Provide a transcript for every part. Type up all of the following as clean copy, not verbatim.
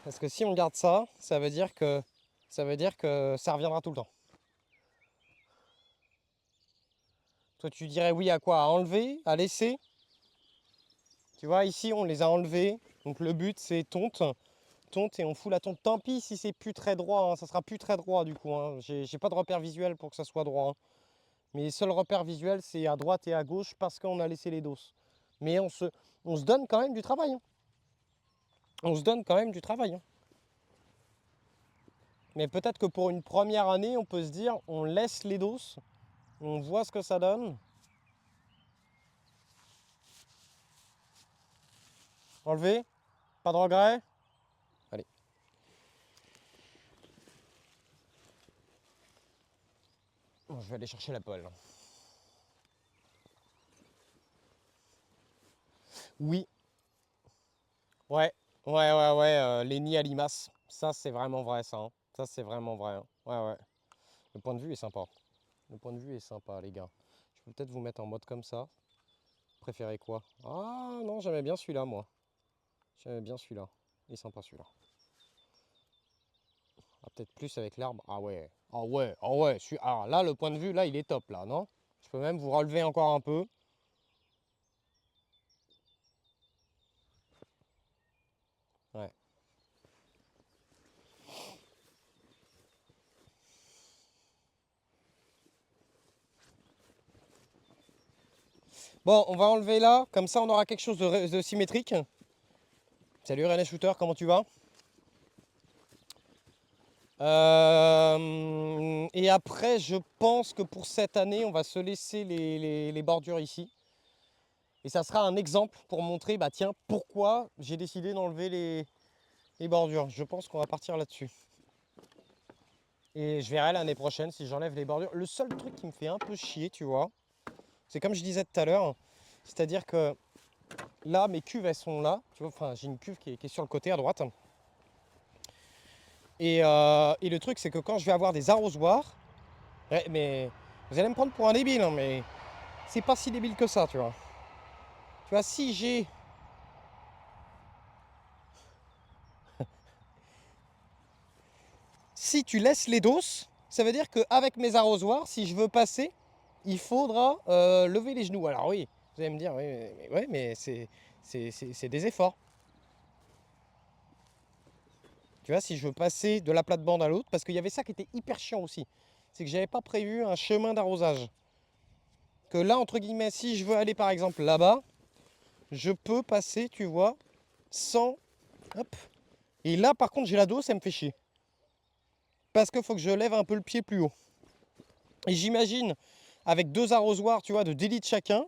Parce que si on garde ça, ça veut dire que ça reviendra tout le temps. Toi, tu dirais oui à quoi? À enlever, à laisser? Tu vois, ici, on les a enlevés. Donc le but, c'est tonte. Tonte et on fout la tonte. Tant pis si c'est plus très droit, hein, ça sera plus très droit du coup. Hein. J'ai pas de repère visuel pour que ça soit droit. Hein. Mes seuls repères visuels, c'est à droite et à gauche parce qu'on a laissé les doses. Mais on se donne quand même du travail. Hein. On se donne quand même du travail. Hein. Mais peut-être que pour une première année, on peut se dire, on laisse les doses, on voit ce que ça donne. Enlever, pas de regret. Allez. Bon, je vais aller chercher la pole. Oui, ouais, les nids à limaces. Ça, c'est vraiment vrai, ça. Hein. Ça, c'est vraiment vrai. Hein. Ouais. Le point de vue est sympa. Le point de vue est sympa, les gars. Je peux peut-être vous mettre en mode comme ça. Préférez quoi? Ah non, j'aimais bien celui-là, moi. J'aimais bien celui-là. Il est sympa, celui-là. Ah, peut-être plus avec l'arbre. Ah ouais. Alors là, le point de vue, là, il est top, là, non? Je peux même vous relever encore un peu. Ouais. Bon, on va enlever là. Comme ça, on aura quelque chose de symétrique. Salut René Shooter, comment tu vas? Et après, je pense que pour cette année, on va se laisser les bordures ici. Et ça sera un exemple pour montrer, bah tiens, pourquoi j'ai décidé d'enlever les bordures. Je pense qu'on va partir là-dessus. Et je verrai l'année prochaine si j'enlève les bordures. Le seul truc qui me fait un peu chier, tu vois, c'est comme je disais tout à l'heure, c'est-à-dire que là, mes cuves, elles sont là. Tu vois, enfin, j'ai une cuve qui est sur le côté à droite. Et le truc, c'est que quand je vais avoir des arrosoirs, ouais, mais vous allez me prendre pour un débile, hein, mais c'est pas si débile que ça, tu vois. Tu vois, si j'ai... Si tu laisses les doses, ça veut dire qu'avec mes arrosoirs, si je veux passer, il faudra lever les genoux. Alors oui, vous allez me dire, oui, mais c'est des efforts. Tu vois, si je veux passer de la plate-bande à l'autre, parce qu'il y avait ça qui était hyper chiant aussi. C'est que j'avais pas prévu un chemin d'arrosage. Que là, entre guillemets, si je veux aller par exemple là-bas, je peux passer, tu vois, sans... Hop. Et là, par contre, j'ai la dose, ça me fait chier. Parce qu'il faut que je lève un peu le pied plus haut. Et j'imagine, avec deux arrosoirs, tu vois, de 10 litres chacun,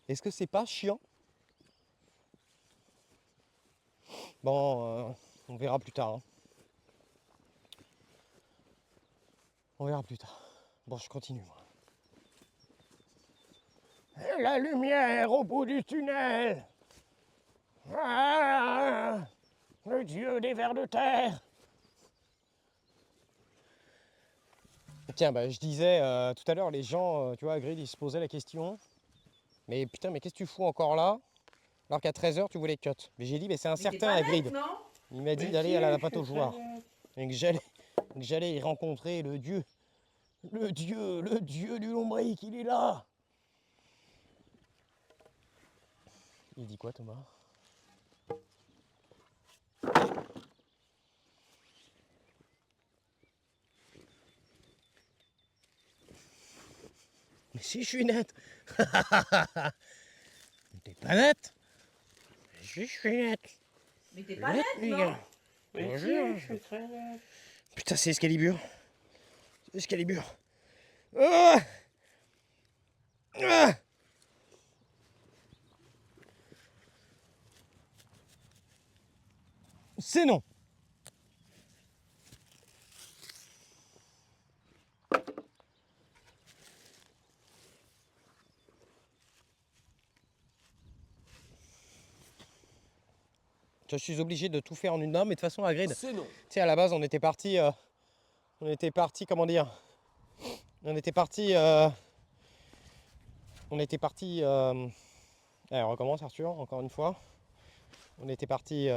est-ce que c'est pas chiant? Bon, on verra plus tard. Hein. On verra plus tard. Bon, je continue, moi. Et la lumière au bout du tunnel. Ah, le dieu des vers de terre. Tiens, bah, je disais tout à l'heure, les gens, tu vois, à Grid, ils se posaient la question. Mais putain, mais qu'est-ce que tu fous encore là? Alors qu'à 13h, tu voulais cut. Mais j'ai dit, mais c'est un Mais t'es certain pas à bête, Grid. non? Il m'a dit Mais d'aller si, à la je pâte suis aux très joueurs. bête. Et que j'allais y rencontrer le dieu du lombric, il est là. Il dit quoi, Thomas? Mais si je suis net. T'es pas net? Si je suis net. Mais t'es pas Net, bête, les non? gars. Mais Bonjour. si, je suis très bête. Putain, c'est Excalibur. C'est Excalibur. Ah ah c'est non. Je suis obligé de tout faire en une dame, mais de toute façon, à grid. C'est non. Tu sais, à la base, on était parti, comment dire? On était parti, allez, on recommence, Arthur, encore une fois. On était parti